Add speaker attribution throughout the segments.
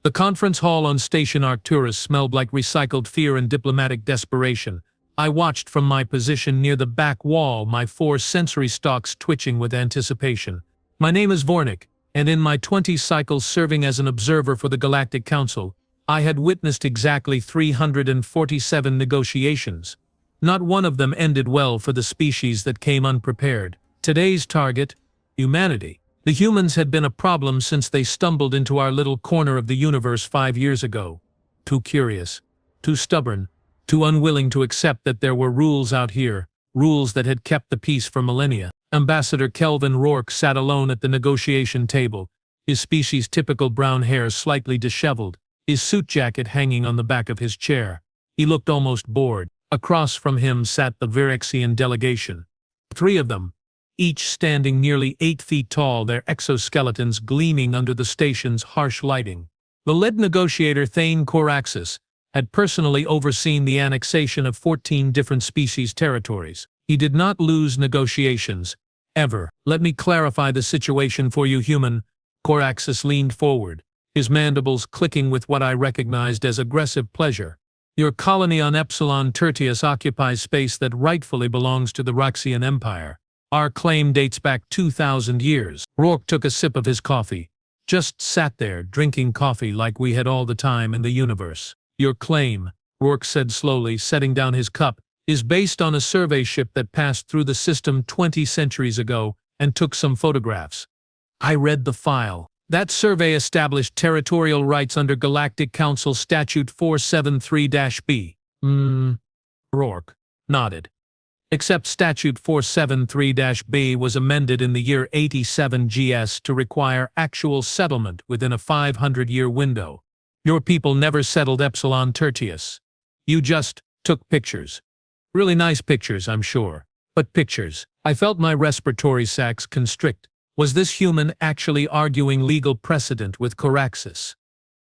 Speaker 1: The conference hall on Station Arcturus smelled like recycled fear and diplomatic desperation. I watched from my position near the back wall, my 4 sensory stalks twitching with anticipation. My name is Vornik, and in my 20 cycles serving as an observer for the Galactic Council, I had witnessed exactly 347 negotiations. Not one of them ended well for the species that came unprepared. Today's target, humanity. The humans had been a problem since they stumbled into our little corner of the universe 5 years ago. Too curious, too stubborn, too unwilling to accept that there were rules out here, rules that had kept the peace for millennia. Ambassador Kelvin Rourke sat alone at the negotiation table, his species' typical brown hair slightly disheveled, his suit jacket hanging on the back of his chair. He looked almost bored. Across from him sat the Viraxian delegation. 3 of them, each standing nearly 8 feet tall, their exoskeletons gleaming under the station's harsh lighting. The lead negotiator Thane Coraxus had personally overseen the annexation of 14 different species territories. He did not lose negotiations, ever. Let me clarify the situation for you, human. Coraxus leaned forward, his mandibles clicking with what I recognized as aggressive pleasure. Your colony on Epsilon Tertius occupies space that rightfully belongs to the Raxian Empire. Our claim dates back 2,000 years. Rourke took a sip of his coffee. Just sat there, drinking coffee like we had all the time in the universe. Your claim, Rourke said slowly, setting down his cup, is based on a survey ship that passed through the system 20 centuries ago and took some photographs. I read the file. That survey established territorial rights under Galactic Council Statute 473-B. Rourke nodded. Except Statute 473-B was amended in the year 87 GS to require actual settlement within a 500-year window. Your people never settled Epsilon Tertius. You just took pictures. Really nice pictures, I'm sure. But pictures. I felt my respiratory sacs constrict. Was this human actually arguing legal precedent with Coraxus?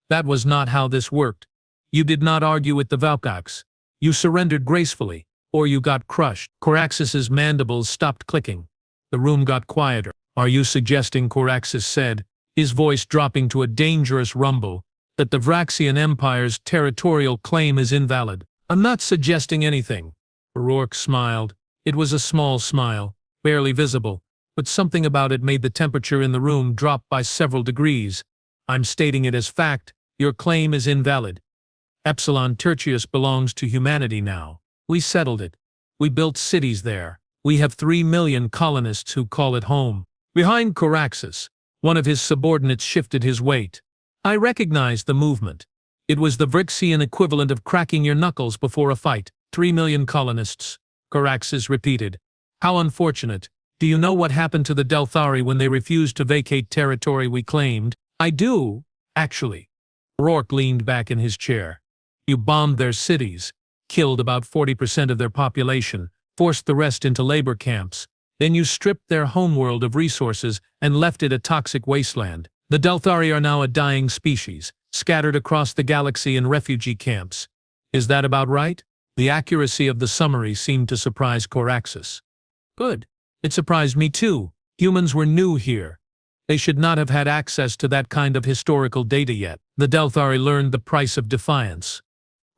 Speaker 1: That was not how this worked. You did not argue with the Valkax. You surrendered gracefully, or you got crushed. Coraxus's mandibles stopped clicking. The room got quieter. Are you suggesting, Coraxus said, his voice dropping to a dangerous rumble, that the Vraxian Empire's territorial claim is invalid? I'm not suggesting anything. Rourke smiled. It was a small smile, barely visible, but something about it made the temperature in the room drop by several degrees. I'm stating it as fact. Your claim is invalid. Epsilon Tertius belongs to humanity now. We settled it. We built cities there. We have 3 million colonists who call it home. Behind Coraxus, one of his subordinates shifted his weight. I recognized the movement. It was the Vrixian equivalent of cracking your knuckles before a fight. 3 million colonists, Coraxus repeated. How unfortunate. Do you know what happened to the Delthari when they refused to vacate territory we claimed? I do, actually. Rourke leaned back in his chair. You bombed their cities, killed about 40% of their population, forced the rest into labor camps. Then you stripped their homeworld of resources and left it a toxic wasteland. The Delthari are now a dying species, scattered across the galaxy in refugee camps. Is that about right? The accuracy of the summary seemed to surprise Coraxus. Good. It surprised me too. Humans were new here. They should not have had access to that kind of historical data yet. The Delthari learned the price of defiance.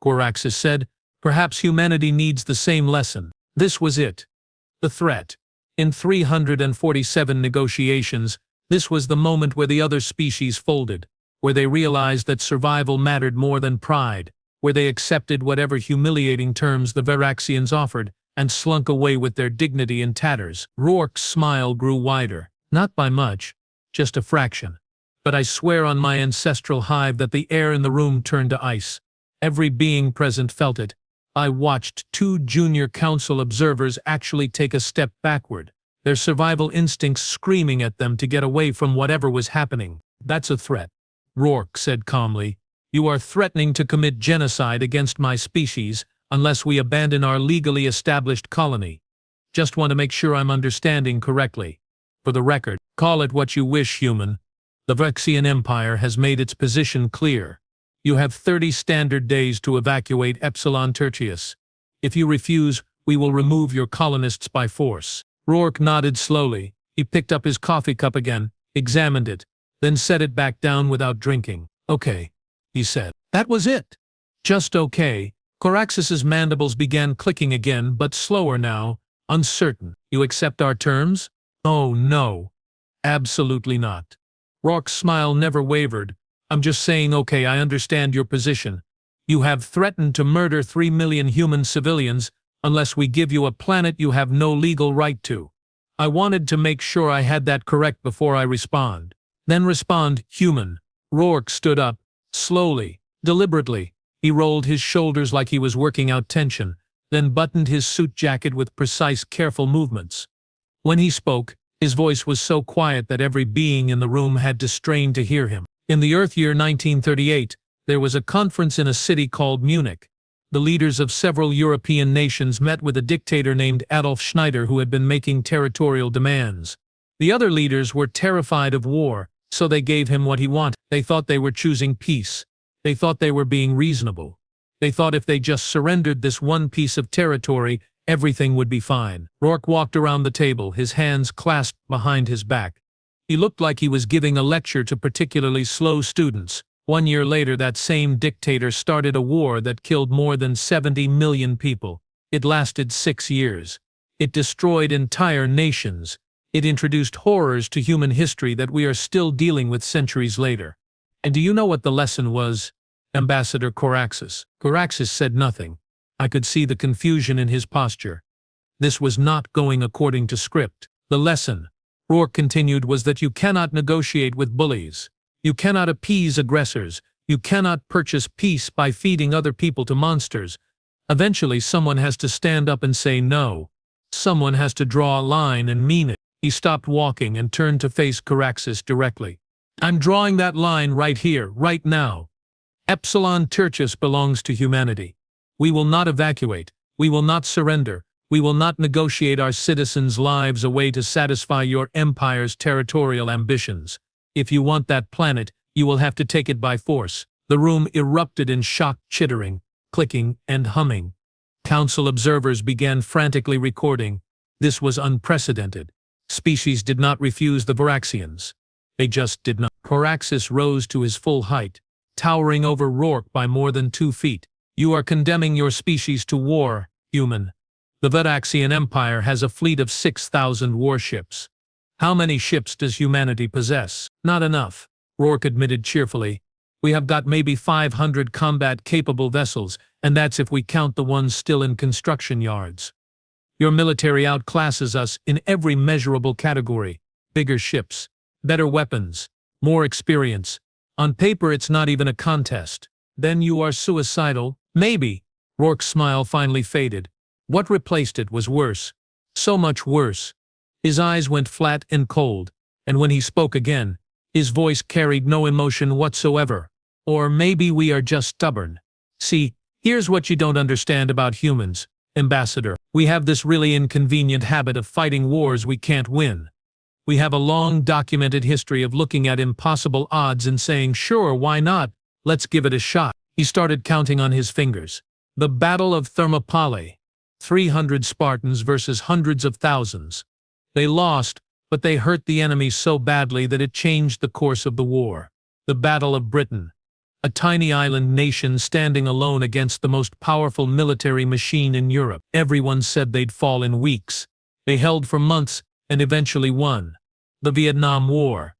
Speaker 1: Coraxus said, perhaps humanity needs the same lesson. This was it. The threat. In 347 negotiations, this was the moment where the other species folded, where they realized that survival mattered more than pride, where they accepted whatever humiliating terms the Viraxians offered, and slunk away with their dignity in tatters. Rourke's smile grew wider. Not by much, just a fraction. But I swear on my ancestral hive that the air in the room turned to ice. Every being present felt it. I watched 2 junior council observers actually take a step backward, their survival instincts screaming at them to get away from whatever was happening. That's a threat, Rourke said calmly. You are threatening to commit genocide against my species, unless we abandon our legally established colony. Just want to make sure I'm understanding correctly. For the record, call it what you wish, human. The Vraxian Empire has made its position clear. You have 30 standard days to evacuate Epsilon Tertius. If you refuse, we will remove your colonists by force. Rourke nodded slowly. He picked up his coffee cup again, examined it, then set it back down without drinking. Okay, he said. That was it. Just okay. Coraxus's mandibles began clicking again, but slower now, uncertain. You accept our terms? Oh no. Absolutely not. Rourke's smile never wavered. I'm just saying, okay, I understand your position. You have threatened to murder 3 million human civilians unless we give you a planet you have no legal right to. I wanted to make sure I had that correct before I respond. Then respond, human. Rourke stood up, slowly, deliberately. He rolled his shoulders like he was working out tension, then buttoned his suit jacket with precise, careful movements. When he spoke, his voice was so quiet that every being in the room had to strain to hear him. In the Earth year 1938, there was a conference in a city called Munich. The leaders of several European nations met with a dictator named Adolf Schneider who had been making territorial demands. The other leaders were terrified of war, so they gave him what he wanted. They thought they were choosing peace. They thought they were being reasonable. They thought if they just surrendered this one piece of territory, everything would be fine. Rourke walked around the table, his hands clasped behind his back. He looked like he was giving a lecture to particularly slow students. 1 year later, that same dictator started a war that killed more than 70 million people. It lasted 6 years. It destroyed entire nations. It introduced horrors to human history that we are still dealing with centuries later. And do you know what the lesson was, Ambassador Coraxus? Coraxus said nothing. I could see the confusion in his posture. This was not going according to script. The lesson, Rourke continued, was that you cannot negotiate with bullies. You cannot appease aggressors. You cannot purchase peace by feeding other people to monsters. Eventually, someone has to stand up and say no. Someone has to draw a line and mean it. He stopped walking and turned to face Coraxus directly. I'm drawing that line right here, right now. Epsilon Tertius belongs to humanity. We will not evacuate. We will not surrender. We will not negotiate our citizens' lives away to satisfy your empire's territorial ambitions. If you want that planet, you will have to take it by force. The room erupted in shocked chittering, clicking, and humming. Council observers began frantically recording. This was unprecedented. Species did not refuse the Varaxians. They just did not. Coraxus rose to his full height, towering over Rourke by more than 2 feet. You are condemning your species to war, human. The Varaxian Empire has a fleet of 6,000 warships. How many ships does humanity possess? Not enough, Rourke admitted cheerfully. We have got maybe 500 combat-capable vessels, and that's if we count the ones still in construction yards. Your military outclasses us in every measurable category. Bigger ships, better weapons, more experience. On paper, it's not even a contest. Then you are suicidal? Maybe. Rourke's smile finally faded. What replaced it was worse. So much worse. His eyes went flat and cold, and when he spoke again, his voice carried no emotion whatsoever. Or maybe we are just stubborn. See, here's what you don't understand about humans, Ambassador. We have this really inconvenient habit of fighting wars we can't win. We have a long documented history of looking at impossible odds and saying, sure, why not? Let's give it a shot. He started counting on his fingers. The Battle of Thermopylae. 300 Spartans versus hundreds of thousands. They lost, but they hurt the enemy so badly that it changed the course of the war. The Battle of Britain. A tiny island nation standing alone against the most powerful military machine in Europe. Everyone said they'd fall in weeks. They held for months and eventually won. The Vietnam War.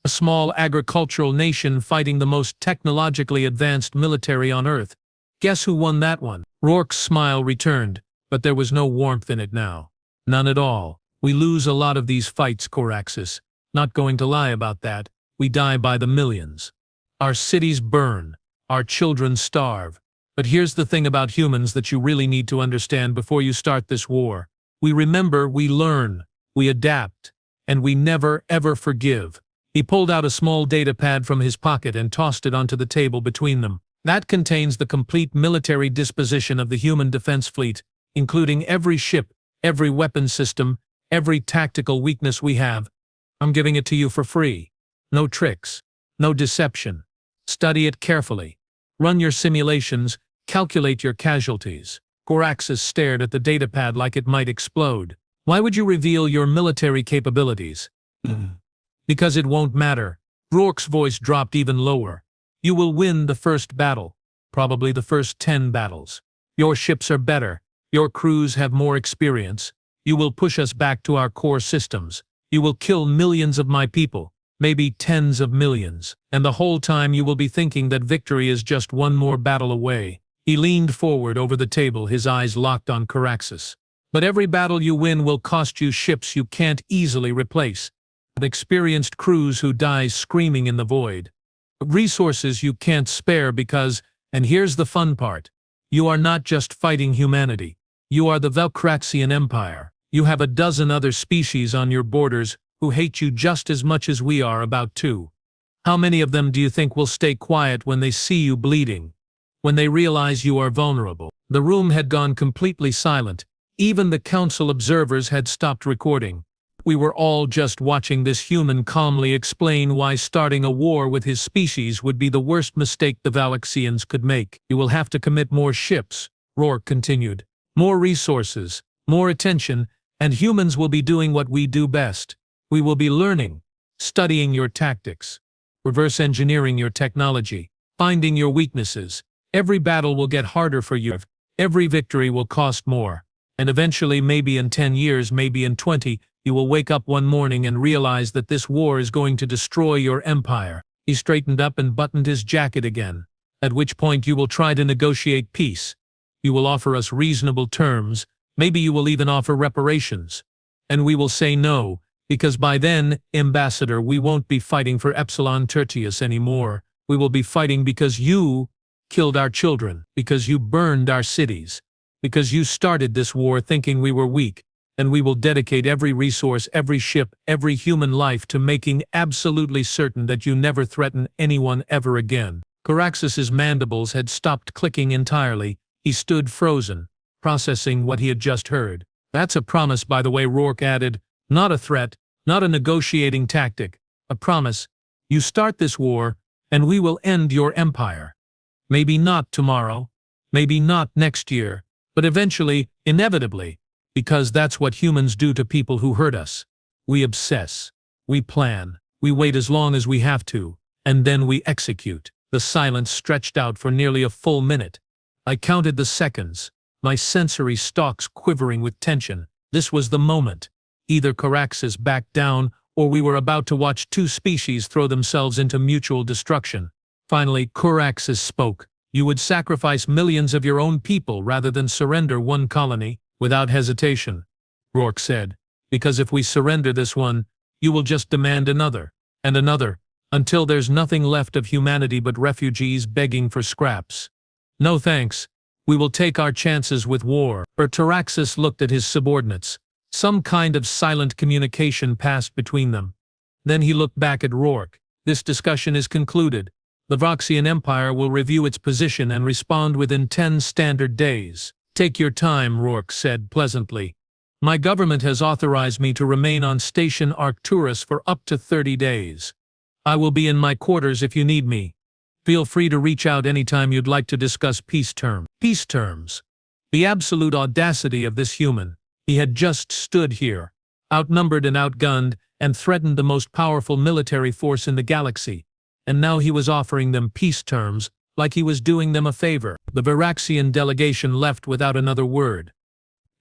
Speaker 1: A small agricultural nation fighting the most technologically advanced military on Earth. Guess who won that one? Rourke's smile returned, but there was no warmth in it now. None at all. We lose a lot of these fights, Coraxus. Not going to lie about that. We die by the millions. Our cities burn. Our children starve. But here's the thing about humans that you really need to understand before you start this war. We remember, we learn, we adapt, and we never ever forgive. He pulled out a small data pad from his pocket and tossed it onto the table between them. That contains the complete military disposition of the human defense fleet, including every ship, every weapon system, every tactical weakness we have. I'm giving it to you for free. No tricks. No deception. Study it carefully. Run your simulations, calculate your casualties. Coraxus stared at the datapad like it might explode. Why would you reveal your military capabilities? Because it won't matter. Rourke's voice dropped even lower. You will win the first battle, probably the first 10 battles. Your ships are better, your crews have more experience. You will push us back to our core systems. You will kill millions of my people, maybe tens of millions, and the whole time you will be thinking that victory is just one more battle away. He leaned forward over the table, his eyes locked on Caraxes. But every battle you win will cost you ships you can't easily replace. Experienced crews who die screaming in the void. Resources you can't spare because, and here's the fun part, you are not just fighting humanity. You are the Valkraxian Empire. You have a dozen other species on your borders who hate you just as much as we are, about to. How many of them do you think will stay quiet when they see you bleeding? When they realize you are vulnerable? The room had gone completely silent. Even the council observers had stopped recording. We were all just watching this human calmly explain why starting a war with his species would be the worst mistake the Valaxians could make. You will have to commit more ships, Rourke continued. More resources, more attention, and humans will be doing what we do best. We will be learning, studying your tactics, reverse engineering your technology, finding your weaknesses. Every battle will get harder for you. Every victory will cost more. And eventually, maybe in 10 years, maybe in 20, you will wake up one morning and realize that this war is going to destroy your empire. He straightened up and buttoned his jacket again. At which point you will try to negotiate peace. You will offer us reasonable terms. Maybe you will even offer reparations. And we will say no, because by then, Ambassador, we won't be fighting for Epsilon Tertius anymore. We will be fighting because you killed our children, because you burned our cities, because you started this war thinking we were weak. And we will dedicate every resource, every ship, every human life to making absolutely certain that you never threaten anyone ever again. Caraxes's mandibles had stopped clicking entirely. He stood frozen, processing what he had just heard. That's a promise, by the way, Rourke added. Not a threat, not a negotiating tactic. A promise. You start this war, and we will end your empire. Maybe not tomorrow, maybe not next year, but eventually, inevitably. Because that's what humans do to people who hurt us. We obsess, we plan, we wait as long as we have to, and then we execute. The silence stretched out for nearly a full minute. I counted the seconds, my sensory stalks quivering with tension. This was the moment. Either Caraxes backed down, or we were about to watch two species throw themselves into mutual destruction. Finally, Caraxes spoke. You would sacrifice millions of your own people rather than surrender one colony. Without hesitation, Rourke said, because if we surrender this one, you will just demand another, and another, until there's nothing left of humanity but refugees begging for scraps. No thanks, we will take our chances with war. Caraxes looked at his subordinates. Some kind of silent communication passed between them. Then he looked back at Rourke. This discussion is concluded. The Voxian Empire will review its position and respond within 10 standard days. Take your time, Rourke said pleasantly. My government has authorized me to remain on Station Arcturus for up to 30 days. I will be in my quarters if you need me. Feel free to reach out anytime you'd like to discuss peace terms. Peace terms. The absolute audacity of this human. He had just stood here, outnumbered and outgunned, and threatened the most powerful military force in the galaxy. And now he was offering them peace terms, like he was doing them a favor. The Varaxian delegation left without another word.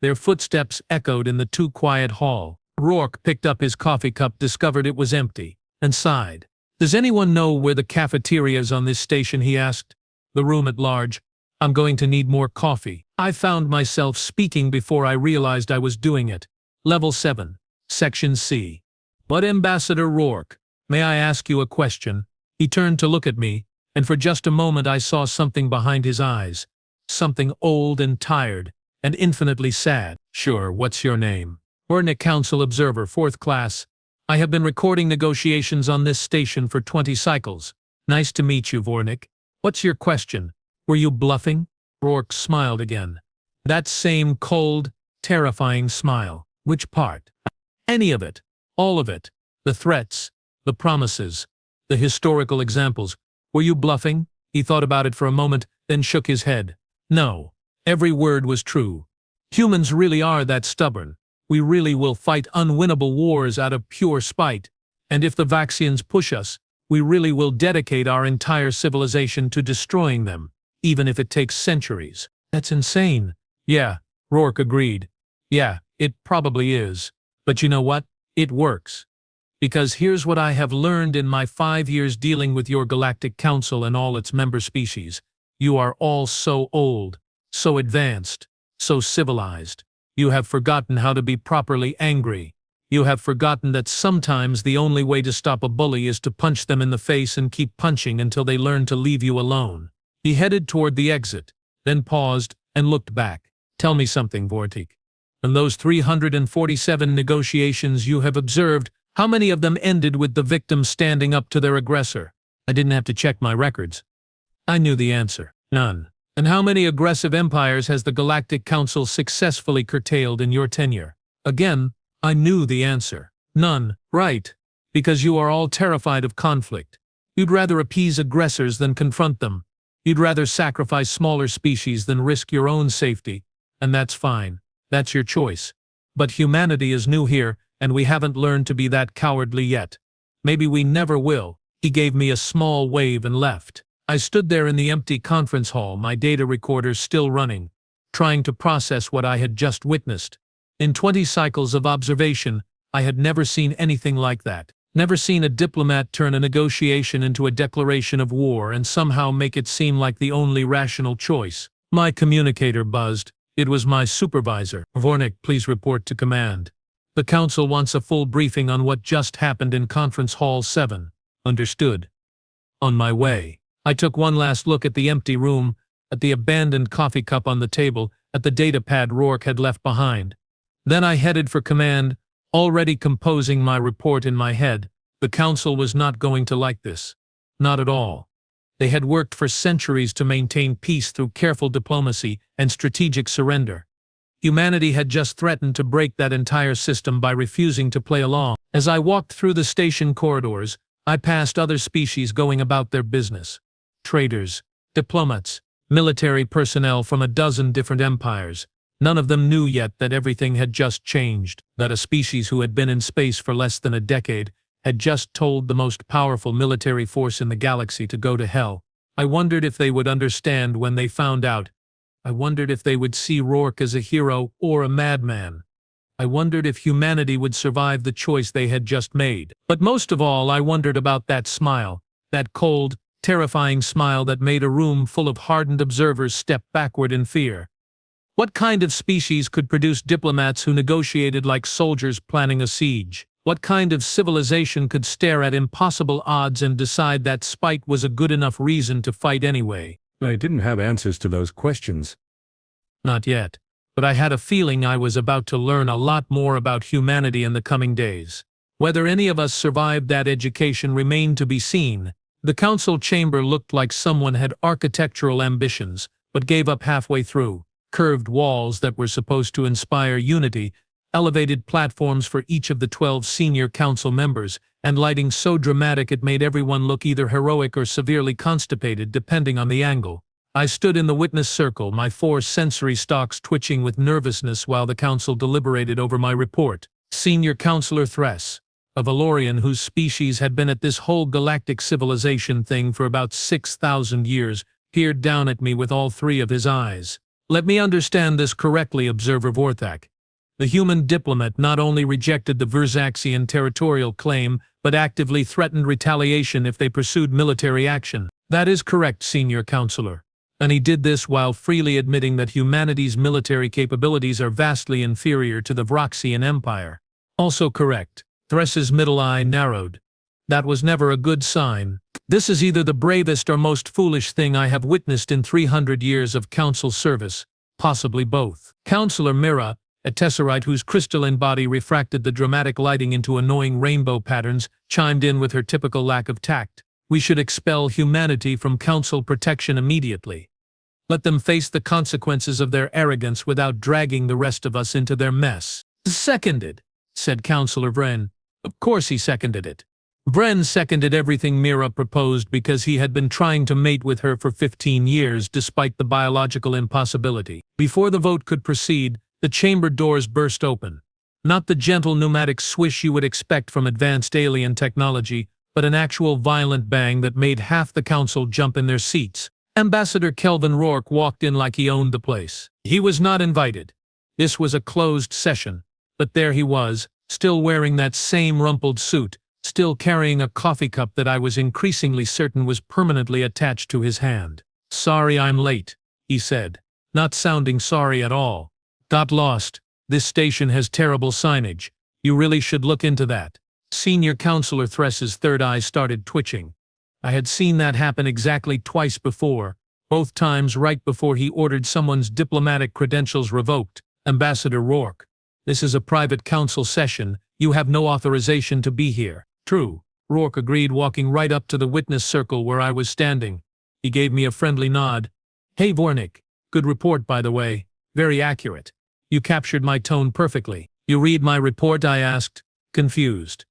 Speaker 1: Their footsteps echoed in the too quiet hall. Rourke picked up his coffee cup, discovered it was empty, and sighed. Does anyone know where the cafeteria is on this station, he asked. The room at large. I'm going to need more coffee. I found myself speaking before I realized I was doing it. Level 7, Section C. But Ambassador Rourke, may I ask you a question? He turned to look at me, and for just a moment I saw something behind his eyes. Something old and tired, and infinitely sad. Sure, what's your name? Vornik, Council Observer, 4th Class. I have been recording negotiations on this station for 20 cycles. Nice to meet you, Vornik. What's your question? Were you bluffing? Rourke smiled again. That same cold, terrifying smile. Which part? Any of it. All of it. The threats, the promises, the historical examples. Were you bluffing? He thought about it for a moment, then shook his head. No. Every word was true. Humans really are that stubborn. We really will fight unwinnable wars out of pure spite. And if the Vaxians push us, we really will dedicate our entire civilization to destroying them, even if it takes centuries. That's insane. Yeah, Rourke agreed. Yeah, it probably is. But you know what? It works. Because here's what I have learned in my 5 years dealing with your Galactic Council and all its member species. You are all so old, so advanced, so civilized. You have forgotten how to be properly angry. You have forgotten that sometimes the only way to stop a bully is to punch them in the face and keep punching until they learn to leave you alone. He headed toward the exit, then paused and looked back. Tell me something, Vortik. In those 347 negotiations you have observed, how many of them ended with the victim standing up to their aggressor? I didn't have to check my records. I knew the answer. None. And how many aggressive empires has the Galactic Council successfully curtailed in your tenure? Again, I knew the answer. None. Right. Because you are all terrified of conflict. You'd rather appease aggressors than confront them. You'd rather sacrifice smaller species than risk your own safety. And that's fine. That's your choice. But humanity is new here, and we haven't learned to be that cowardly yet. Maybe we never will. He gave me a small wave and left. I stood there in the empty conference hall, my data recorder still running, trying to process what I had just witnessed. In 20 cycles of observation, I had never seen anything like that. Never seen a diplomat turn a negotiation into a declaration of war and somehow make it seem like the only rational choice. My communicator buzzed. It was my supervisor. Vornik, please report to command. The council wants a full briefing on what just happened in Conference Hall 7. Understood. On my way. I took one last look at the empty room, at the abandoned coffee cup on the table, at the data pad Rourke had left behind. Then I headed for command, already composing my report in my head. The council was not going to like this. Not at all. They had worked for centuries to maintain peace through careful diplomacy and strategic surrender. Humanity had just threatened to break that entire system by refusing to play along. As I walked through the station corridors, I passed other species going about their business. Traders, diplomats, military personnel from a dozen different empires. None of them knew yet that everything had just changed, that a species who had been in space for less than a decade had just told the most powerful military force in the galaxy to go to hell. I wondered if they would understand when they found out. I wondered if they would see Rourke as a hero or a madman. I wondered if humanity would survive the choice they had just made. But most of all, I wondered about that smile, that cold, terrifying smile that made a room full of hardened observers step backward in fear. What kind of species could produce diplomats who negotiated like soldiers planning a siege? What kind of civilization could stare at impossible odds and decide that spite was a good enough reason to fight anyway?
Speaker 2: I didn't have answers to those questions.
Speaker 1: Not yet, but I had a feeling I was about to learn a lot more about humanity in the coming days. Whether any of us survived that education remained to be seen. The council chamber looked like someone had architectural ambitions, but gave up halfway through. Curved walls that were supposed to inspire unity, elevated platforms for each of the 12 senior council members, and lighting so dramatic it made everyone look either heroic or severely constipated depending on the angle. I stood in the witness circle, my 4 sensory stalks twitching with nervousness while the council deliberated over my report. Senior Counselor Thress, a Valorian whose species had been at this whole galactic civilization thing for about 6,000 years, peered down at me with all 3 of his eyes. Let me understand this correctly, Observer Vorthak. The human diplomat not only rejected the Verzaxian territorial claim, but actively threatened retaliation if they pursued military action. That is correct, Senior Counselor. And he did this while freely admitting that humanity's military capabilities are vastly inferior to the Vroxian Empire. Also correct. Thress's middle eye narrowed. That was never a good sign. This is either the bravest or most foolish thing I have witnessed in 300 years of council service, possibly both. Counselor Mira, a Tesserite whose crystalline body refracted the dramatic lighting into annoying rainbow patterns, chimed in with her typical lack of tact. We should expel humanity from council protection immediately. Let them face the consequences of their arrogance without dragging the rest of us into their mess. Seconded, said Counselor Vren. Of course he seconded it. Vren seconded everything Mira proposed because he had been trying to mate with her for 15 years despite the biological impossibility. Before the vote could proceed, the chamber doors burst open. Not the gentle pneumatic swish you would expect from advanced alien technology, but an actual violent bang that made half the council jump in their seats. Ambassador Kelvin Rourke walked in like he owned the place. He was not invited. This was a closed session, but there he was, still wearing that same rumpled suit, still carrying a coffee cup that I was increasingly certain was permanently attached to his hand. "Sorry I'm late," he said, not sounding sorry at all. "Got lost. This station has terrible signage. You really should look into that." Senior Counselor Thress's third eye started twitching. I had seen that happen exactly twice before, both times right before he ordered someone's diplomatic credentials revoked. "Ambassador Rourke, this is a private council session. You have no authorization to be here." "True," Rourke agreed, walking right up to the witness circle where I was standing. He gave me a friendly nod. "Hey Vornik, good report by the way. Very accurate. You captured my tone perfectly." "You read my report?" I asked, confused.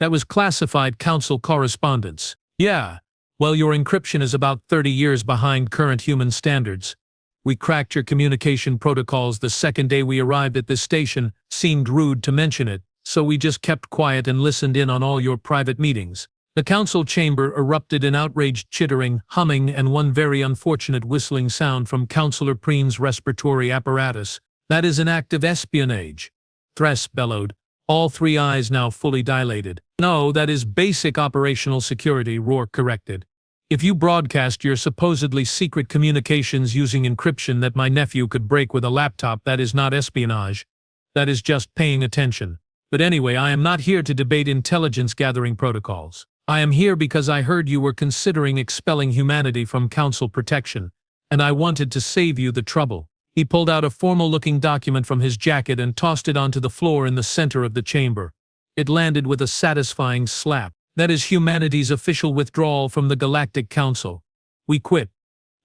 Speaker 1: "That was classified council correspondence." "Yeah. Well, your encryption is about 30 years behind current human standards. We cracked your communication protocols the second day we arrived at this station. Seemed rude to mention it, so we just kept quiet and listened in on all your private meetings." The council chamber erupted in outraged chittering, humming, and one very unfortunate whistling sound from Councillor Preen's respiratory apparatus. "That is an act of espionage," Thress bellowed, all three eyes now fully dilated. "No, that is basic operational security," Rourke corrected. "If you broadcast your supposedly secret communications using encryption that my nephew could break with a laptop, that is not espionage. That is just paying attention. But anyway, I am not here to debate intelligence gathering protocols. I am here because I heard you were considering expelling humanity from council protection, and I wanted to save you the trouble." He pulled out a formal-looking document from his jacket and tossed it onto the floor in the center of the chamber. It landed with a satisfying slap. "That is humanity's official withdrawal from the Galactic Council. We quit.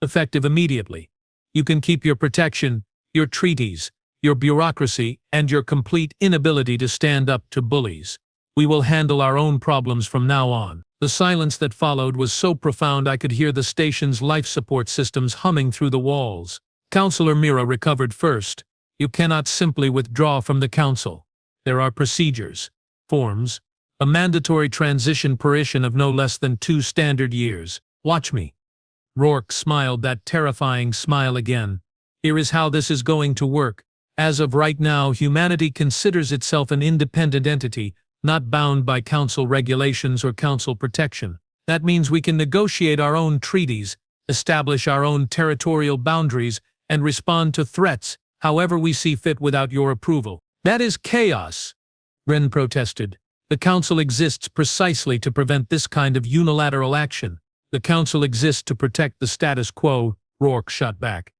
Speaker 1: Effective immediately. You can keep your protection, your treaties, your bureaucracy, and your complete inability to stand up to bullies. We will handle our own problems from now on." The silence that followed was so profound I could hear the station's life support systems humming through the walls. Councillor Mira recovered first. "You cannot simply withdraw from the council. There are procedures, forms, a mandatory transition period of no less than 2 standard years. Watch me." Rourke smiled that terrifying smile again. "Here is how this is going to work. As of right now, humanity considers itself an independent entity, not bound by council regulations or council protection. That means we can negotiate our own treaties, establish our own territorial boundaries, and respond to threats however we see fit without your approval." "That is chaos," Wren protested. "The council exists precisely to prevent this kind of unilateral action." "The council exists to protect the status quo," Rourke shot back.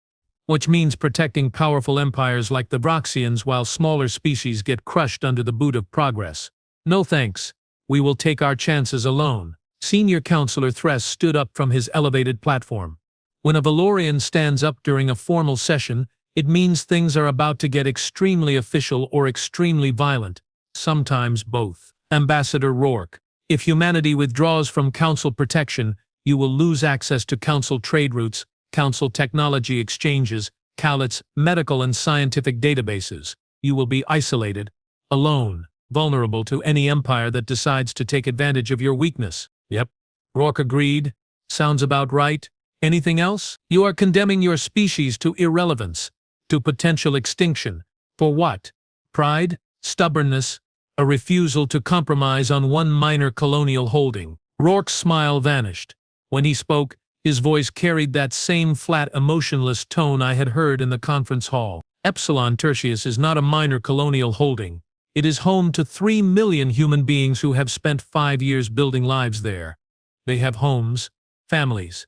Speaker 1: "Which means protecting powerful empires like the Vroxians while smaller species get crushed under the boot of progress. No thanks. We will take our chances alone." Senior Counselor Thress stood up from his elevated platform. When a Valorian stands up during a formal session, it means things are about to get extremely official or extremely violent, sometimes both. "Ambassador Rourke, if humanity withdraws from council protection, you will lose access to council trade routes, council technology exchanges, CALET's medical and scientific databases. You will be isolated, alone, vulnerable to any empire that decides to take advantage of your weakness." "Yep," Rourke agreed. "Sounds about right. Anything else?" "You are condemning your species to irrelevance, to potential extinction. For what? Pride? Stubbornness? A refusal to compromise on one minor colonial holding?" Rourke's smile vanished. When he spoke, his voice carried that same flat, emotionless tone I had heard in the conference hall. "Epsilon Tertius is not a minor colonial holding. It is home to 3 million human beings who have spent 5 years building lives there. They have homes, families,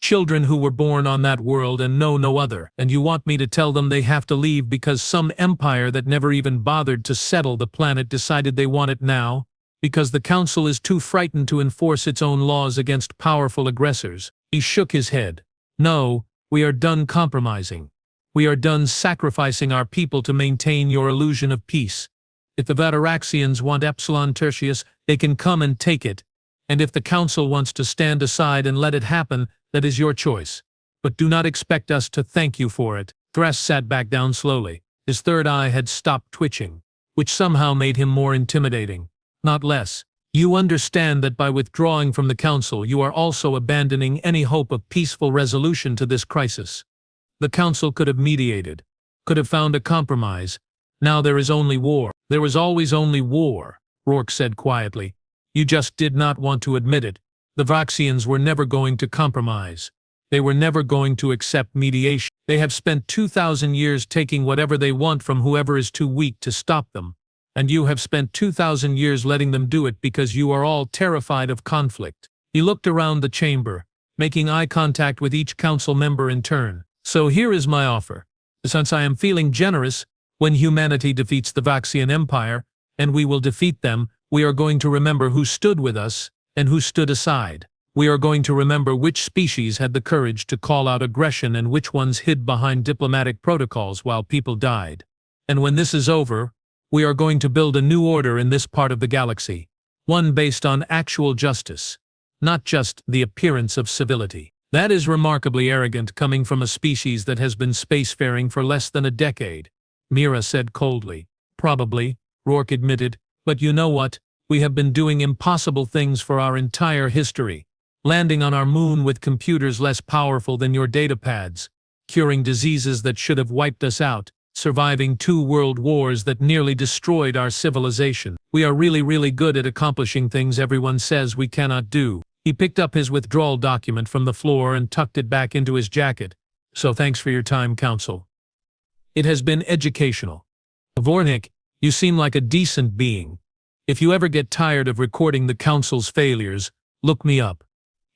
Speaker 1: children who were born on that world and know no other. And you want me to tell them they have to leave because some empire that never even bothered to settle the planet decided they want it now? Because the council is too frightened to enforce its own laws against powerful aggressors?" He shook his head. "No, we are done compromising. We are done sacrificing our people to maintain your illusion of peace. If the Vataraxians want Epsilon Tertius, they can come and take it. And if the council wants to stand aside and let it happen, that is your choice. But do not expect us to thank you for it." Thress sat back down slowly. His third eye had stopped twitching, which somehow made him more intimidating, not less. You understand that by withdrawing from the Council you are also abandoning any hope of peaceful resolution to this crisis. The Council could have mediated, could have found a compromise. Now there is only war. There was always only war, Rourke said quietly. You just did not want to admit it. The Vaxians were never going to compromise. They were never going to accept mediation. They have spent 2,000 years taking whatever they want from whoever is too weak to stop them. And you have spent 2,000 years letting them do it because you are all terrified of conflict. He looked around the chamber, making eye contact with each council member in turn. So here is my offer. Since I am feeling generous, when humanity defeats the Vaxian Empire, and we will defeat them, we are going to remember who stood with us and who stood aside. We are going to remember which species had the courage to call out aggression and which ones hid behind diplomatic protocols while people died. And when this is over, we are going to build a new order in this part of the galaxy, one based on actual justice, not just the appearance of civility. That is remarkably arrogant coming from a species that has been spacefaring for less than a decade, Mira said coldly. Probably, Rourke admitted, but you know what? We have been doing impossible things for our entire history. Landing on our moon with computers less powerful than your datapads, curing diseases that should have wiped us out, surviving 2 world wars that nearly destroyed our civilization. We are really good at accomplishing things everyone says we cannot do. He picked up his withdrawal document from the floor and tucked it back into his jacket. So thanks for your time, Council. It has been educational. Vornik, you seem like a decent being. If you ever get tired of recording the Council's failures, look me up.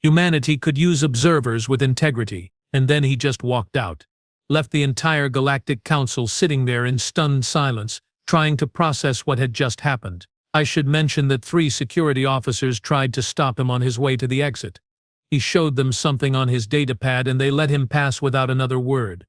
Speaker 1: Humanity could use observers with integrity. And then he just walked out. Left the entire Galactic Council sitting there in stunned silence, trying to process what had just happened. I should mention that 3 security officers tried to stop him on his way to the exit. He showed them something on his datapad and they let him pass without another word.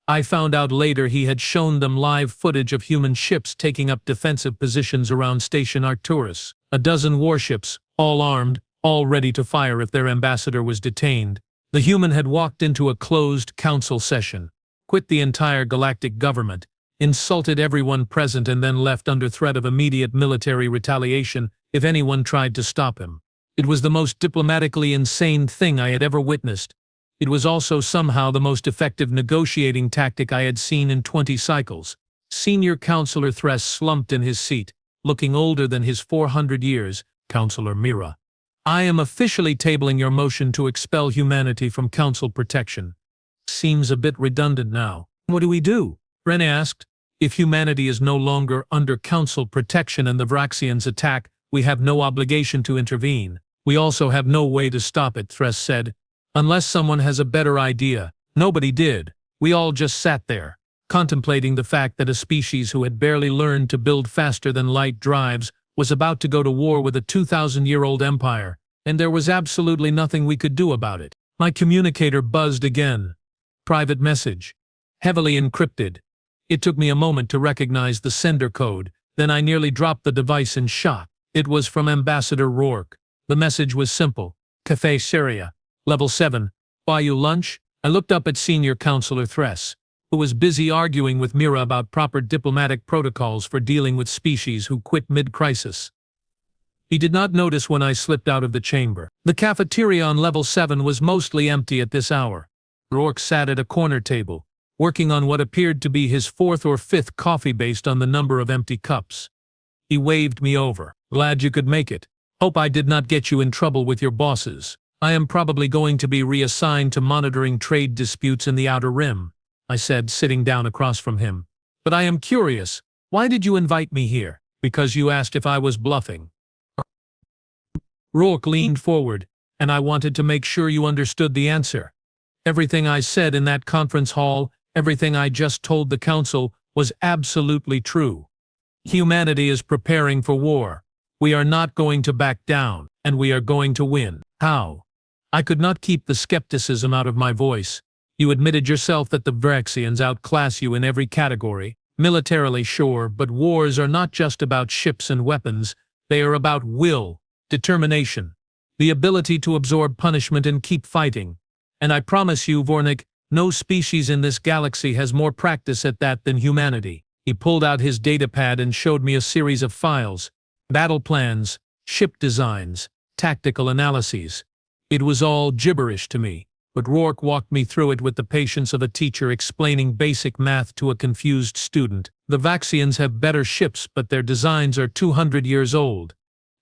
Speaker 1: I found out later he had shown them live footage of human ships taking up defensive positions around Station Arcturus. A dozen warships, all armed, all ready to fire if their ambassador was detained. The human had walked into a closed council session, quit the entire galactic government, insulted everyone present and then left under threat of immediate military retaliation if anyone tried to stop him. It was the most diplomatically insane thing I had ever witnessed. It was also somehow the most effective negotiating tactic I had seen in 20 cycles. Senior Councillor Thress slumped in his seat, looking older than his 400 years. Councillor Mira. I am officially tabling your motion to expel humanity from Council protection. Seems a bit redundant now. What do we do? Ren asked. If humanity is no longer under Council protection and the Vraxians attack, we have no obligation to intervene. We also have no way to stop it, Thress said. Unless someone has a better idea. Nobody did. We all just sat there, contemplating the fact that a species who had barely learned to build faster than light drives was about to go to war with a 2,000-year-old empire, and there was absolutely nothing we could do about it. My communicator buzzed again. Private message. Heavily encrypted. It took me a moment to recognize the sender code, then I nearly dropped the device in shock. It was from Ambassador Rourke. The message was simple. Cafe Syria. Level 7. Buy you lunch? I looked up at Senior Councillor Thress, who was busy arguing with Mira about proper diplomatic protocols for dealing with species who quit mid-crisis. He did not notice when I slipped out of the chamber. The cafeteria on Level 7 was mostly empty at this hour. Rourke sat at a corner table, working on what appeared to be his 4th or 5th coffee based on the number of empty cups. He waved me over. Glad you could make it. Hope I did not get you in trouble with your bosses. I am probably going to be reassigned to monitoring trade disputes in the Outer Rim, I said, sitting down across from him. But I am curious, why did you invite me here? Because you asked if I was bluffing. Rourke leaned forward, and I wanted to make sure you understood the answer. Everything I said in that conference hall, everything I just told the Council, was absolutely true. Humanity is preparing for war. We are not going to back down, and we are going to win. How? I could not keep the skepticism out of my voice. You admitted yourself that the Vraxians outclass you in every category. Militarily, sure, but wars are not just about ships and weapons. They are about will, determination, the ability to absorb punishment and keep fighting. And I promise you, Vornik, no species in this galaxy has more practice at that than humanity. He pulled out his datapad and showed me a series of files. Battle plans, ship designs, tactical analyses. It was all gibberish to me, but Rourke walked me through it with the patience of a teacher explaining basic math to a confused student. The Vaxians have better ships, but their designs are 200 years old.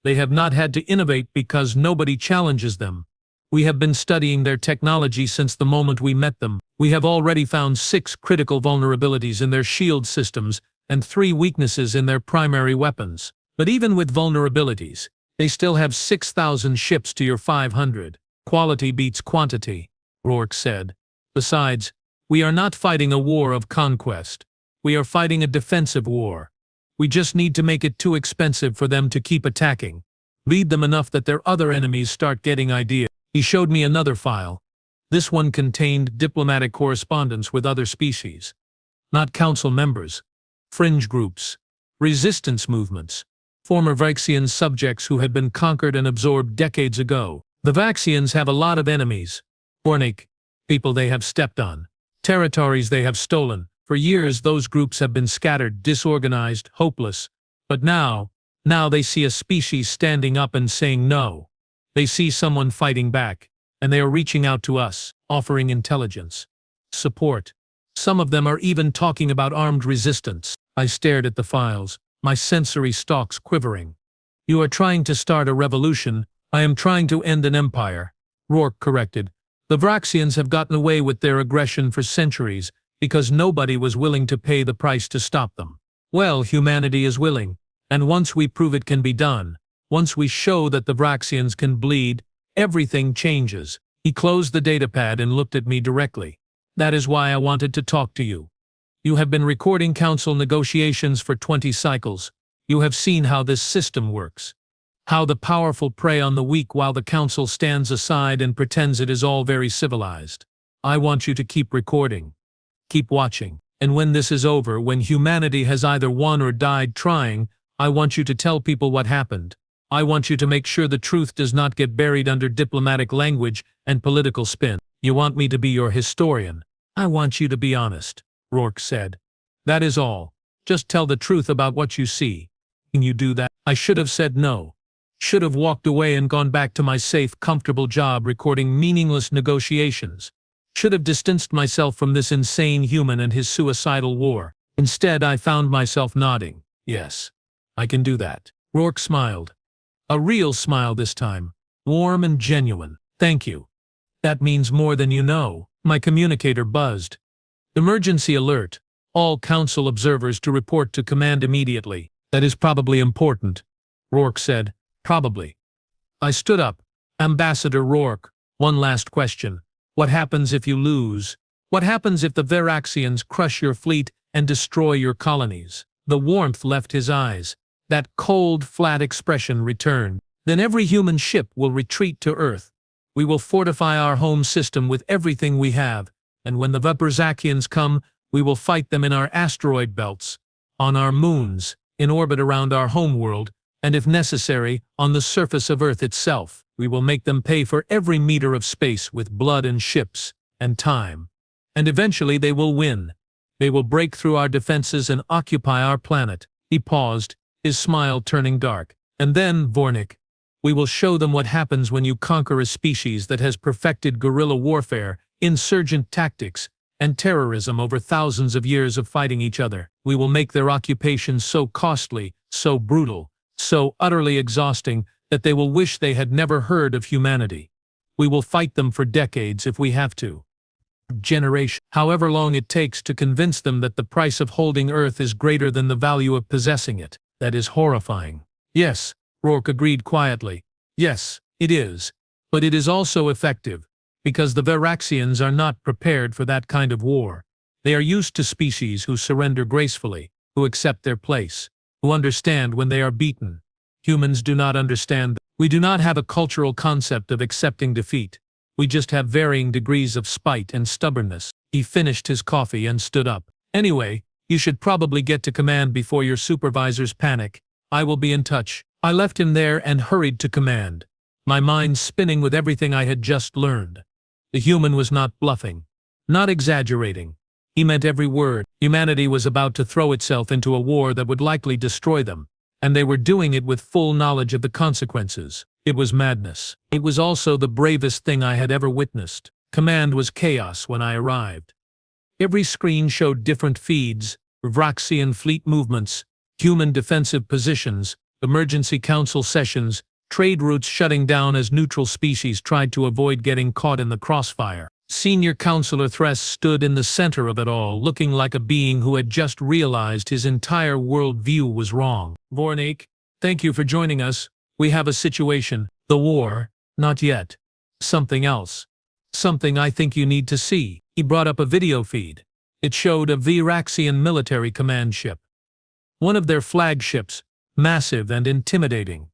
Speaker 1: They have not had to innovate because nobody challenges them. We have been studying their technology since the moment we met them. We have already found 6 critical vulnerabilities in their shield systems and 3 weaknesses in their primary weapons. But even with vulnerabilities, they still have 6,000 ships to your 500. Quality beats quantity, Rourke said. Besides, we are not fighting a war of conquest. We are fighting a defensive war. We just need to make it too expensive for them to keep attacking. Lead them enough that their other enemies start getting ideas. He showed me another file. This one contained diplomatic correspondence with other species. Not council members. Fringe groups. Resistance movements. Former Vaxian subjects who had been conquered and absorbed decades ago. The Vaxians have a lot of enemies. Ornic, people they have stepped on. Territories they have stolen. For years those groups have been scattered, disorganized, hopeless. But now they see a species standing up and saying no. They see someone fighting back, and they are reaching out to us, offering intelligence, support. Some of them are even talking about armed resistance. I stared at the files, my sensory stalks quivering. You are trying to start a revolution. I am trying to end an empire, Rourke corrected. The Vaxians have gotten away with their aggression for centuries because nobody was willing to pay the price to stop them. Well, humanity is willing, and once we prove it can be done, once we show that the Vaxians can bleed, everything changes. He closed the datapad and looked at me directly. That is why I wanted to talk to you. You have been recording council negotiations for 20 cycles. You have seen how this system works. How the powerful prey on the weak while the council stands aside and pretends it is all very civilized. I want you to keep recording. Keep watching. And when this is over, when humanity has either won or died trying, I want you to tell people what happened. I want you to make sure the truth does not get buried under diplomatic language and political spin. You want me to be your historian. I want you to be honest, Rourke said. That is all. Just tell the truth about what you see. Can you do that? I should have said no. Should have walked away and gone back to my safe, comfortable job recording meaningless negotiations. Should have distanced myself from this insane human and his suicidal war. Instead, I found myself nodding. Yes, I can do that. Rourke smiled. A real smile this time. Warm and genuine. Thank you. That means more than you know. My communicator buzzed. Emergency alert. All council observers to report to command immediately. That is probably important, Rourke said. Probably. I stood up. Ambassador Rourke, one last question. What happens if you lose? What happens if the Vaxians crush your fleet and destroy your colonies? The warmth left his eyes. That cold, flat expression returned. Then every human ship will retreat to Earth. We will fortify our home system with everything we have, and when the Vaxians come, we will fight them in our asteroid belts, on our moons, in orbit around our homeworld, and if necessary, on the surface of Earth itself. We will make them pay for every meter of space with blood and ships, and time. And eventually they will win. They will break through our defenses and occupy our planet. He paused, his smile turning dark. And then, Vornik, we will show them what happens when you conquer a species that has perfected guerrilla warfare, insurgent tactics, and terrorism over thousands of years of fighting each other. We will make their occupation so costly, so brutal, so utterly exhausting that they will wish they had never heard of humanity. We will fight them for decades if we have to. Generation, however long it takes to convince them that the price of holding Earth is greater than the value of possessing it. That is horrifying. Yes, Rourke agreed quietly. Yes, it is. But it is also effective, because the Vaxians are not prepared for that kind of war. They are used to species who surrender gracefully, who accept their place, who understand when they are beaten. Humans do not understand. We do not have a cultural concept of accepting defeat. We just have varying degrees of spite and stubbornness. He finished his coffee and stood up. Anyway, you should probably get to command before your supervisors panic. I will be in touch. I left him there and hurried to command, my mind spinning with everything I had just learned. The human was not bluffing, not exaggerating. He meant every word. Humanity was about to throw itself into a war that would likely destroy them, and they were doing it with full knowledge of the consequences. It was madness. It was also the bravest thing I had ever witnessed. Command was chaos when I arrived. Every screen showed different feeds, Vraxian fleet movements, human defensive positions, emergency council sessions, trade routes shutting down as neutral species tried to avoid getting caught in the crossfire. Senior Counselor Thress stood in the center of it all, looking like a being who had just realized his entire worldview was wrong. Vornik, thank you for joining us. We have a situation. The war? Not yet. Something else. Something I think you need to see. He brought up a video feed. It showed a Vraxian military command ship. One of their flagships, massive and intimidating.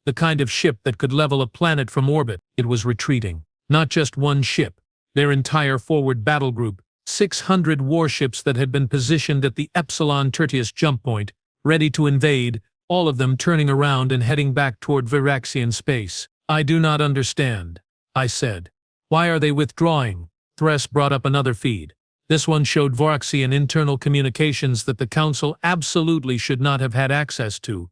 Speaker 1: The kind of ship that could level a planet from orbit. It was retreating. Not just one ship. Their entire forward battle group, 600 warships that had been positioned at the Epsilon Tertius jump point, ready to invade, all of them turning around and heading back toward Vraxian space. I do not understand, I said. Why are they withdrawing? Thress brought up another feed. This one showed Vraxian internal communications that the Council absolutely should not have had access to.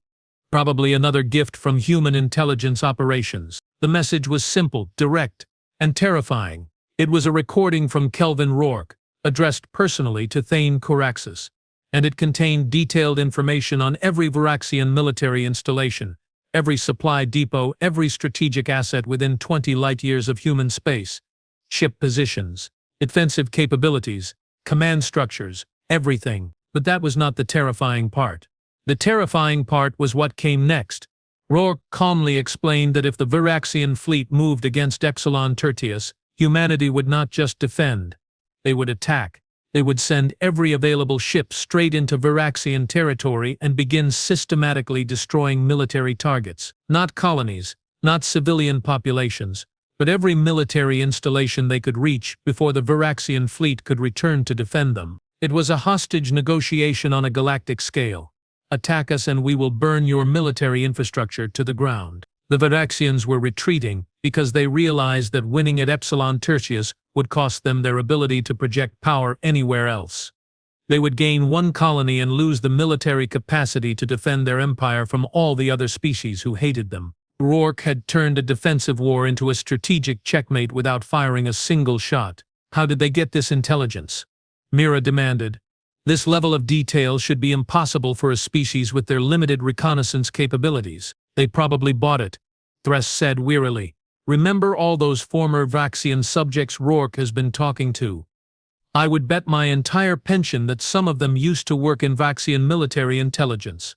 Speaker 1: Probably another gift from human intelligence operations. The message was simple, direct, and terrifying. It was a recording from Kelvin Rourke, addressed personally to Thane Coraxus, and it contained detailed information on every Vraxian military installation, every supply depot, every strategic asset within 20 light-years of human space, ship positions, defensive capabilities, command structures, everything. But that was not the terrifying part. The terrifying part was what came next. Rourke calmly explained that if the Vraxian fleet moved against Epsilon Tertius, humanity would not just defend. They would attack. They would send every available ship straight into Vraxian territory and begin systematically destroying military targets. Not colonies, not civilian populations, but every military installation they could reach before the Vraxian fleet could return to defend them. It was a hostage negotiation on a galactic scale. Attack us and we will burn your military infrastructure to the ground. The Vraxians were retreating because they realized that winning at Epsilon Tertius would cost them their ability to project power anywhere else. They would gain one colony and lose the military capacity to defend their empire from all the other species who hated them. Rourke had turned a defensive war into a strategic checkmate without firing a single shot. How did they get this intelligence? Mira demanded. This level of detail should be impossible for a species with their limited reconnaissance capabilities. They probably bought it, Thress said wearily. Remember all those former Vraxian subjects Rourke has been talking to? I would bet my entire pension that some of them used to work in Vraxian military intelligence.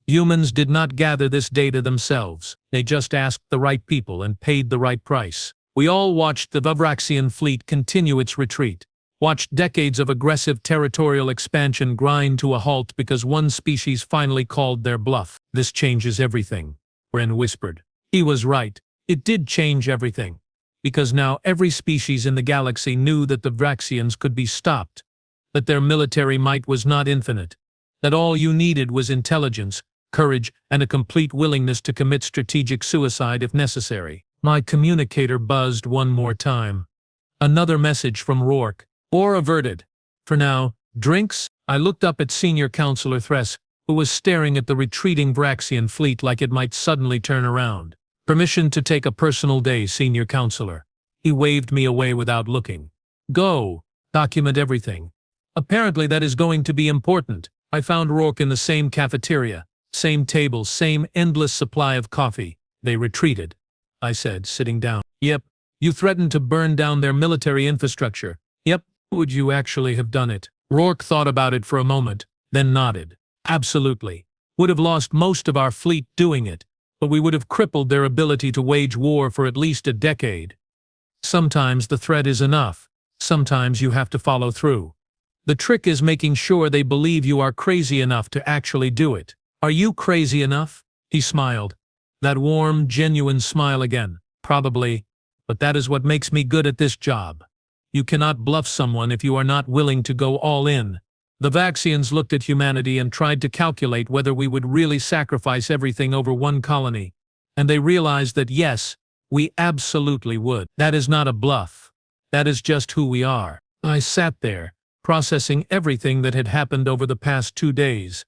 Speaker 1: Humans did not gather this data themselves. They just asked the right people and paid the right price. We all watched the Vraxian fleet continue its retreat. Watched decades of aggressive territorial expansion grind to a halt because one species finally called their bluff. This changes everything, Wren whispered. He was right. It did change everything. Because now every species in the galaxy knew that the Vraxians could be stopped. That their military might was not infinite. That all you needed was intelligence, courage, and a complete willingness to commit strategic suicide if necessary. My communicator buzzed one more time. Another message from Rourke. War averted. For now, drinks? I looked up at Senior Counselor Thress, who was staring at the retreating Vraxian fleet like it might suddenly turn around. Permission to take a personal day, Senior Counselor. He waved me away without looking. Go. Document everything. Apparently that is going to be important. I found Rourke in the same cafeteria, same tables, same endless supply of coffee. They retreated, I said, sitting down. Yep. You threatened to burn down their military infrastructure. Yep. Would you actually have done it? Rourke thought about it for a moment, then nodded. Absolutely. Would have lost most of our fleet doing it, but we would have crippled their ability to wage war for at least a decade. Sometimes the threat is enough. Sometimes you have to follow through. The trick is making sure they believe you are crazy enough to actually do it. Are you crazy enough? He smiled. That warm, genuine smile again. Probably. But that is what makes me good at this job. You cannot bluff someone if you are not willing to go all in. The Vraxians looked at humanity and tried to calculate whether we would really sacrifice everything over one colony. And they realized that yes, we absolutely would. That is not a bluff. That is just who we are. I sat there, processing everything that had happened over the past 2 days.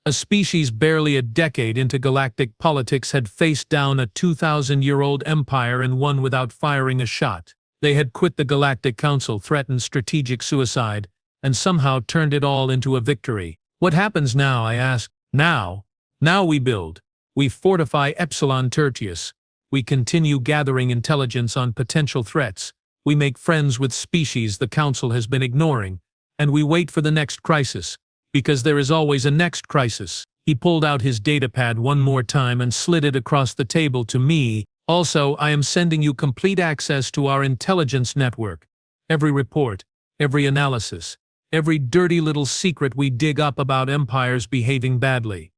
Speaker 1: A species barely a decade into galactic politics had faced down a 2,000-year-old empire and won without firing a shot. They had quit the Galactic Council, threatened strategic suicide, and somehow turned it all into a victory. What happens now, I asked. Now we build. We fortify Epsilon Tertius. We continue gathering intelligence on potential threats. We make friends with species the Council has been ignoring. And we wait for the next crisis. Because there is always a next crisis. He pulled out his datapad one more time and slid it across the table to me. Also, I am sending you complete access to our intelligence network. Every report, every analysis, every dirty little secret we dig up about empires behaving badly.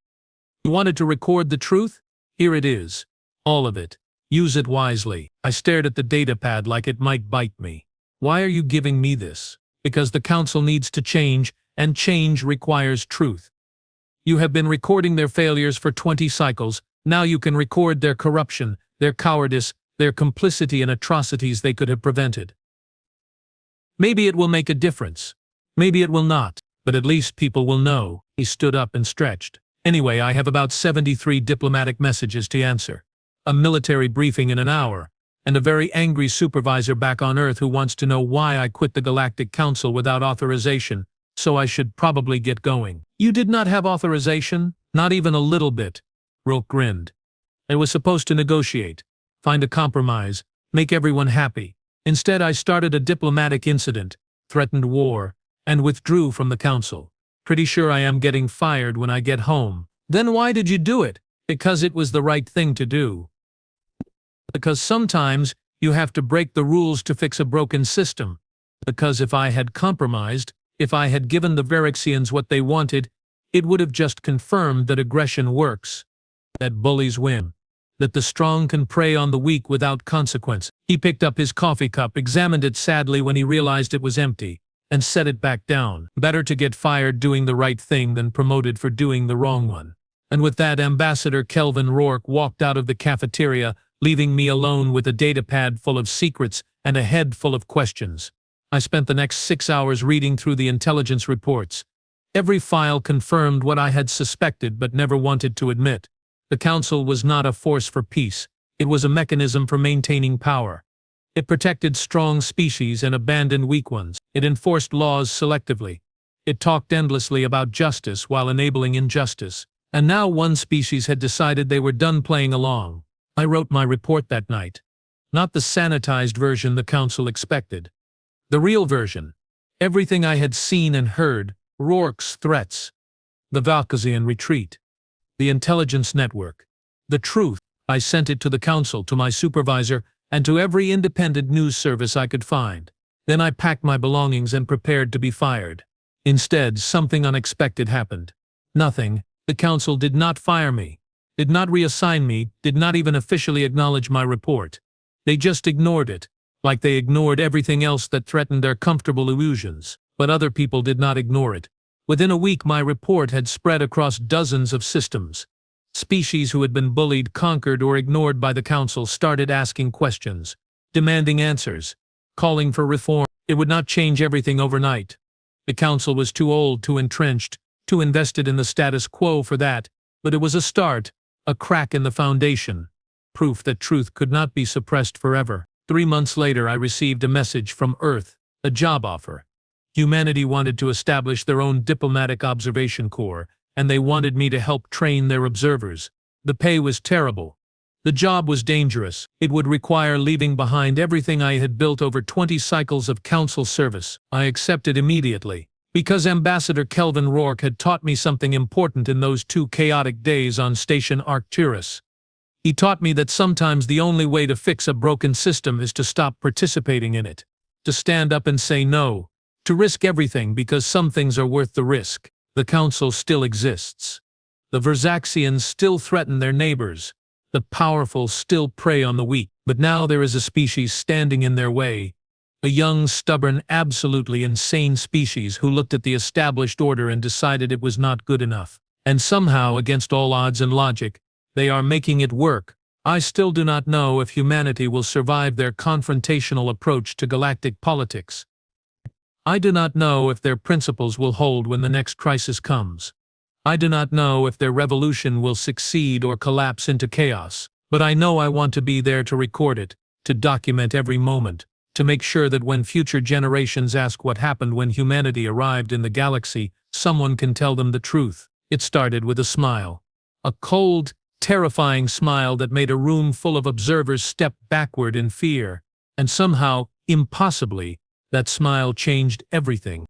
Speaker 1: You wanted to record the truth? Here it is. All of it. Use it wisely. I stared at the datapad like it might bite me. Why are you giving me this? Because the Council needs to change, and change requires truth. You have been recording their failures for 20 cycles, now you can record their corruption, their cowardice, their complicity in atrocities they could have prevented. Maybe it will make a difference. Maybe it will not, but at least people will know. He stood up and stretched. Anyway, I have about 73 diplomatic messages to answer. A military briefing in an hour, and a very angry supervisor back on Earth who wants to know why I quit the Galactic Council without authorization, so I should probably get going. You did not have authorization? Not even a little bit. Rourke grinned. I was supposed to negotiate, find a compromise, make everyone happy. Instead, I started a diplomatic incident, threatened war, and withdrew from the Council. Pretty sure I am getting fired when I get home. Then why did you do it? Because it was the right thing to do. Because sometimes you have to break the rules to fix a broken system. Because if I had compromised, if I had given the Verixians what they wanted, it would have just confirmed that aggression works. That bullies win. That the strong can prey on the weak without consequence. He picked up his coffee cup, examined it sadly when he realized it was empty, and set it back down. Better to get fired doing the right thing than promoted for doing the wrong one. And with that, Ambassador Kelvin Rourke walked out of the cafeteria, leaving me alone with a datapad full of secrets and a head full of questions. I spent the next 6 hours reading through the intelligence reports. Every file confirmed what I had suspected but never wanted to admit. The Council was not a force for peace. It was a mechanism for maintaining power. It protected strong species and abandoned weak ones. It enforced laws selectively. It talked endlessly about justice while enabling injustice. And now one species had decided they were done playing along. I wrote my report that night. Not the sanitized version the Council expected. The real version. Everything I had seen and heard, Rourke's threats, the Valkysian retreat, the intelligence network, the truth. I sent it to the Council, to my supervisor, and to every independent news service I could find. Then I packed my belongings and prepared to be fired. Instead, something unexpected happened. Nothing. The Council did not fire me, did not reassign me, did not even officially acknowledge my report. They just ignored it, like they ignored everything else that threatened their comfortable illusions. But other people did not ignore it. Within a week, my report had spread across dozens of systems. Species who had been bullied, conquered, or ignored by the Council started asking questions, demanding answers, calling for reform. It would not change everything overnight. The Council was too old, too entrenched, too invested in the status quo for that, but it was a start, a crack in the foundation, proof that truth could not be suppressed forever. 3 months later, I received a message from Earth, a job offer. Humanity wanted to establish their own diplomatic observation corps, and they wanted me to help train their observers. The pay was terrible. The job was dangerous. It would require leaving behind everything I had built over 20 cycles of Council service. I accepted immediately, because Ambassador Kelvin Rourke had taught me something important in those 2 chaotic days on Station Arcturus. He taught me that sometimes the only way to fix a broken system is to stop participating in it, to stand up and say no, to risk everything because some things are worth the risk. The Council still exists. The Verzaxians still threaten their neighbors. The powerful still prey on the weak. But now there is a species standing in their way. A young, stubborn, absolutely insane species who looked at the established order and decided it was not good enough. And somehow, against all odds and logic, they are making it work. I still do not know if humanity will survive their confrontational approach to galactic politics. I do not know if their principles will hold when the next crisis comes. I do not know if their revolution will succeed or collapse into chaos, but I know I want to be there to record it, to document every moment, to make sure that when future generations ask what happened when humanity arrived in the galaxy, someone can tell them the truth. It started with a smile. A cold, terrifying smile that made a room full of observers step backward in fear. And somehow, impossibly, that smile changed everything.